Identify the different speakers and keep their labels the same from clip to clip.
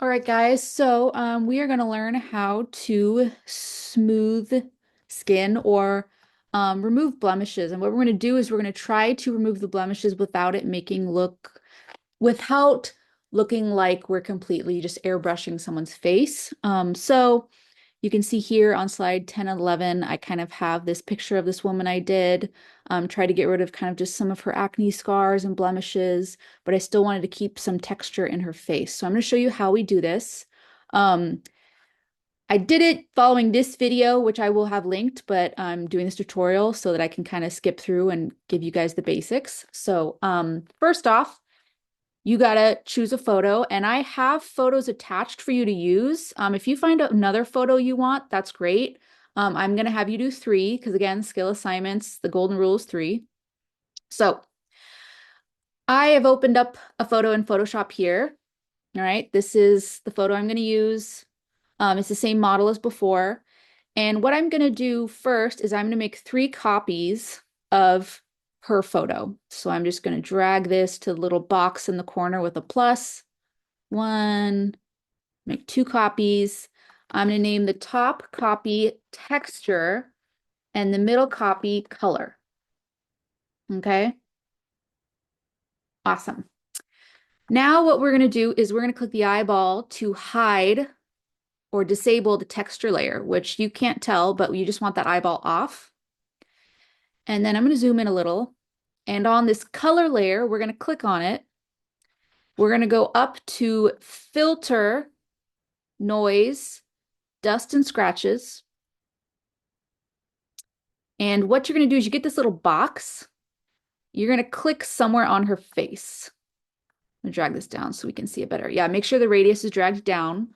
Speaker 1: All right, guys. So we are going to learn how to smooth skin or remove blemishes. And what we're going to do is we're going to try to remove the blemishes without looking like we're completely just airbrushing someone's face. So you can see here on slide 10 and 11, I kind of have this picture of this woman I did, try to get rid of kind of just some of her acne scars and blemishes, but I still wanted to keep some texture in her face. So I'm going to show you how we do this. Um, I did it following this video, which I will have linked, but I'm doing this tutorial so that I can kind of skip through and give you guys the basics. So first off, you gotta choose a photo, and I have photos attached for you to use. If you find another photo you want, that's great. I'm gonna have you do three because again, skill assignments, the golden rule is three. So I have opened up a photo in Photoshop here. All right, this is the photo I'm gonna use. It's the same model as before. And what I'm gonna do first is I'm gonna make three copies of her photo. So I'm just gonna drag this to the little box in the corner with a plus. One, make two copies. I'm going to name the top copy texture and the middle copy color. Okay, awesome. Now what we're going to do is we're going to click the eyeball to hide or disable the texture layer, which you can't tell, but you just want that eyeball off. And then I'm going to zoom in a little. And on this color layer, we're going to click on it. We're going to go up to filter, noise, dust and scratches. And what you're going to do is you get this little box. You're going to click somewhere on her face. I'm going to drag this down so we can see it better. Yeah, make sure the radius is dragged down.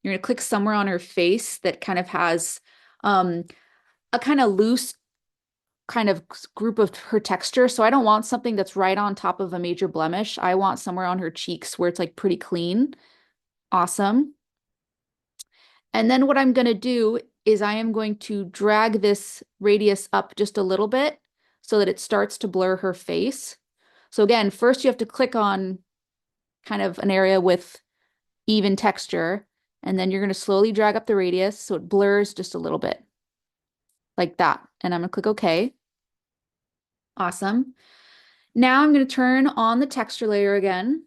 Speaker 1: You're going to click somewhere on her face that kind of has a kind of loose kind of group of her texture. So I don't want something that's right on top of a major blemish. I want somewhere on her cheeks where it's like pretty clean. Awesome. And then what I'm going to do is I am going to drag this radius up just a little bit so that it starts to blur her face. So again, first you have to click on kind of an area with even texture, and then you're going to slowly drag up the radius so it blurs just a little bit like that. And I'm going to click OK. Awesome. Now I'm going to turn on the texture layer again.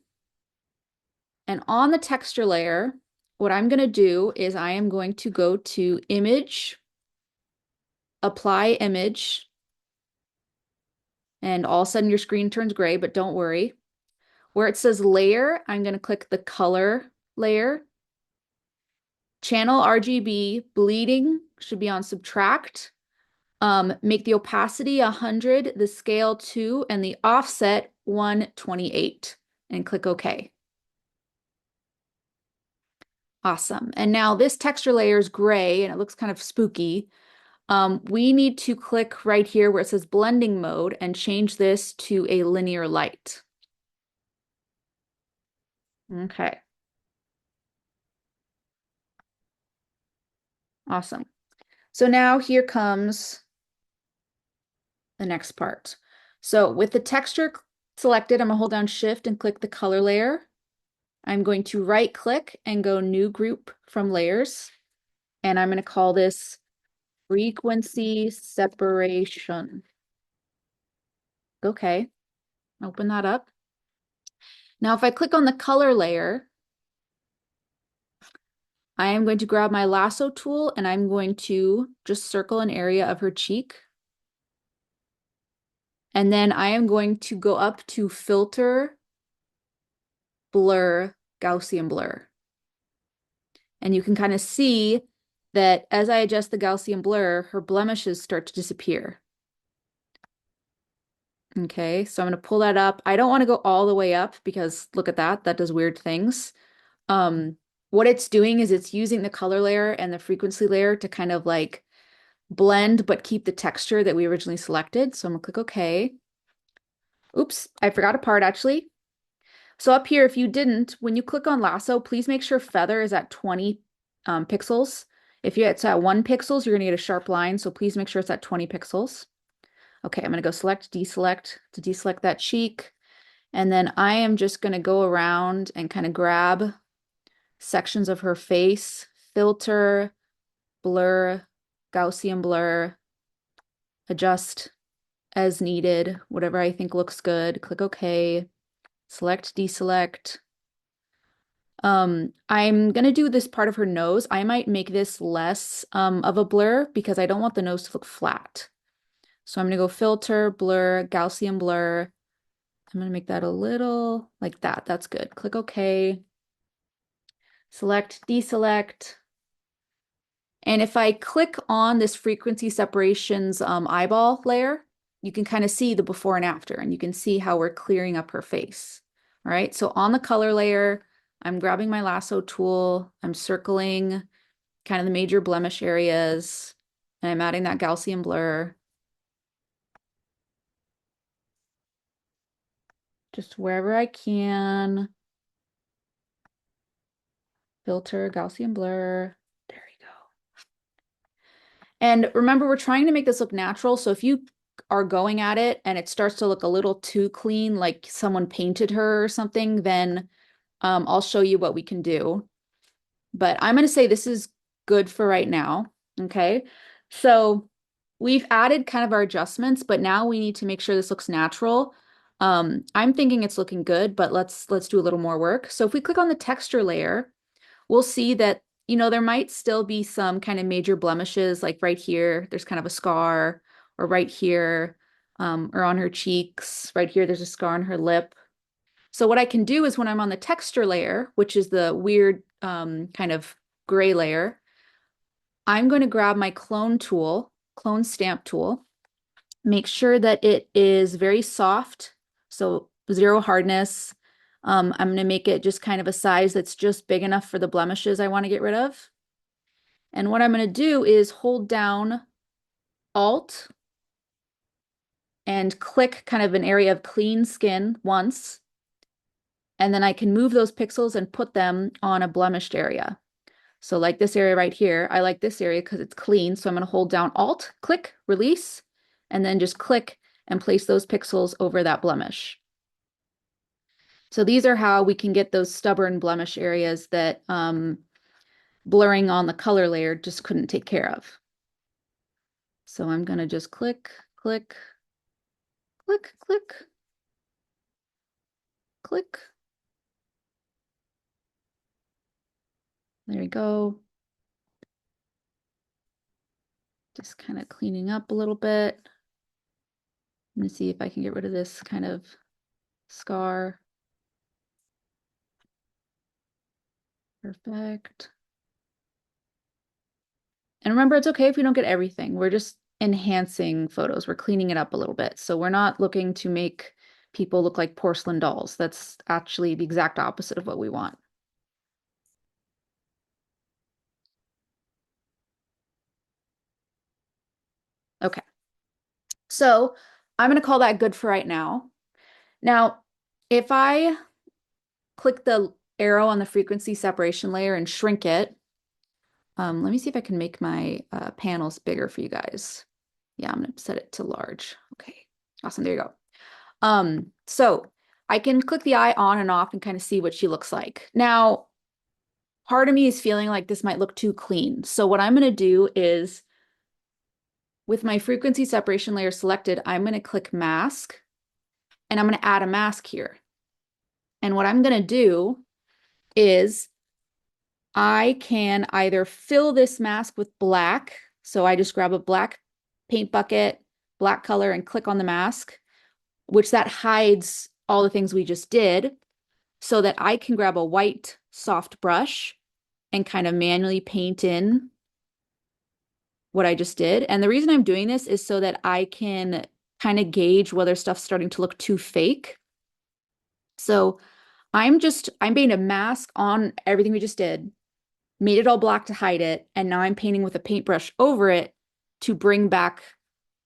Speaker 1: And on the texture layer, what I'm going to do is I am going to go to Image, Apply Image, and all of a sudden your screen turns gray, but don't worry. Where it says layer, I'm going to click the color layer. Channel RGB, bleeding should be on subtract. Make the opacity 100, the scale 2, and the offset 128, and click OK. Awesome. And now this texture layer is gray and it looks kind of spooky. We need to click right here where it says blending mode and change this to a linear light. Okay. Awesome. So now here comes the next part. So with the texture selected, I'm gonna hold down Shift and click the color layer. I'm going to right click and go new group from layers. And I'm gonna call this frequency separation. Okay, open that up. Now, if I click on the color layer, I am going to grab my lasso tool and I'm going to just circle an area of her cheek. And then I am going to go up to Filter, Blur, Gaussian Blur. And you can kind of see that as I adjust the Gaussian blur, her blemishes start to disappear. Okay, so I'm going to pull that up. I don't want to go all the way up because look at that, that does weird things. What it's doing is it's using the color layer and the frequency layer to kind of like blend but keep the texture that we originally selected. So I'm gonna click OK. Oops, I forgot a part actually. So up here, if you didn't, when you click on lasso, please make sure feather is at 20 pixels. If it's at 1 pixels, you're gonna get a sharp line. So please make sure it's at 20 pixels. Okay, I'm gonna go select, deselect to deselect that cheek. And then I am just gonna go around and kind of grab sections of her face, filter, blur, Gaussian blur, adjust as needed, whatever I think looks good. Click OK, select, deselect. I'm gonna do this part of her nose. I might make this less of a blur because I don't want the nose to look flat. So I'm gonna go filter, blur, Gaussian blur. I'm gonna make that a little like that. That's good. Click OK. Select, deselect. And if I click on this frequency separations eyeball layer, you can kind of see the before and after, and you can see how we're clearing up her face. All right, so on the color layer, I'm grabbing my lasso tool, I'm circling kind of the major blemish areas, and I'm adding that Gaussian blur. Just wherever I can. Filter, Gaussian blur. There we go. And remember, we're trying to make this look natural. So if you are going at it and it starts to look a little too clean, like someone painted her or something, then I'll show you what we can do. But I'm going to say this is good for right now. Okay. So we've added kind of our adjustments, but now we need to make sure this looks natural. I'm thinking it's looking good, but let's do a little more work. So if we click on the texture layer, we'll see that, there might still be some kind of major blemishes, like right here, there's kind of a scar, or right here, or on her cheeks. Right here, there's a scar on her lip. So what I can do is when I'm on the texture layer, which is the weird kind of gray layer, I'm going to grab my clone tool, clone stamp tool, make sure that it is very soft, so zero hardness. I'm going to make it just kind of a size that's just big enough for the blemishes I want to get rid of. And what I'm going to do is hold down Alt and click kind of an area of clean skin once. And then I can move those pixels and put them on a blemished area. So like this area right here, I like this area because it's clean. So I'm going to hold down Alt, click, release, and then just click and place those pixels over that blemish. So these are how we can get those stubborn blemish areas that blurring on the color layer just couldn't take care of. So I'm going to just click, click, click, click, click. There we go. Just kind of cleaning up a little bit. Let me see if I can get rid of this kind of scar. Perfect. And remember, it's okay if we don't get everything. We're just enhancing photos. We're cleaning it up a little bit. So we're not looking to make people look like porcelain dolls. That's actually the exact opposite of what we want. Okay. So I'm going to call that good for right now. Now, if I click the arrow on the frequency separation layer and shrink it, let me see if I can make my panels bigger for you guys. Yeah, I'm going to set it to large. Okay, awesome. There you go. So I can click the eye on and off and kind of see what she looks like. Now, part of me is feeling like this might look too clean. So what I'm going to do is with my frequency separation layer selected, I'm going to click mask and I'm going to add a mask here. And what I'm going to do is I can either fill this mask with black. So I just grab a black paint bucket, black color, and click on the mask, which that hides all the things we just did, so that I can grab a white soft brush and kind of manually paint in what I just did. And the reason I'm doing this is so that I can kind of gauge whether stuff's starting to look too fake. So I'm being a mask on everything we just did, made it all black to hide it, and now I'm painting with a paintbrush over it to bring back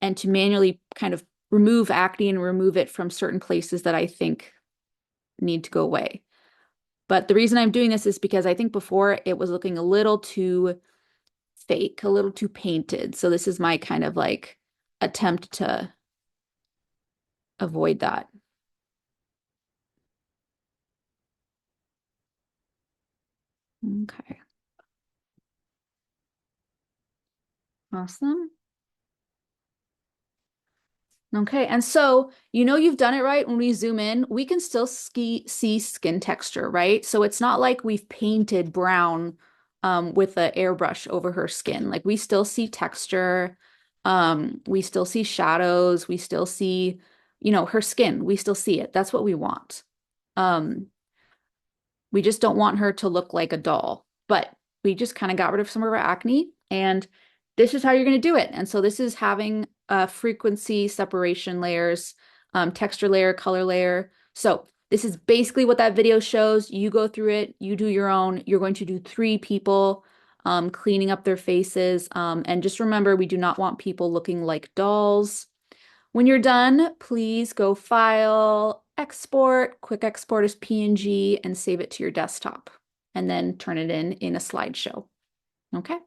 Speaker 1: and to manually kind of remove acne and remove it from certain places that I think need to go away. But the reason I'm doing this is because I think before it was looking a little too fake, a little too painted. So this is my kind of like attempt to avoid that. Okay, awesome. Okay, and so you know you've done it right when we zoom in, we can still see skin texture, right? So it's not like we've painted brown with an airbrush over her skin. Like we still see texture, we still see shadows, we still see, you know, her skin. We still see it. That's what we want. Um, we just don't want her to look like a doll. But we just kind of got rid of some of her acne, and this is how you're going to do it. And so this is having frequency separation layers, texture layer, color layer. So this is basically what that video shows. You go through it, you do your own. You're going to do 3 people cleaning up their faces. And just remember, we do not want people looking like dolls. When you're done, please go File, Export, quick export as PNG, and save it to your desktop, and then turn it in a slideshow. Okay.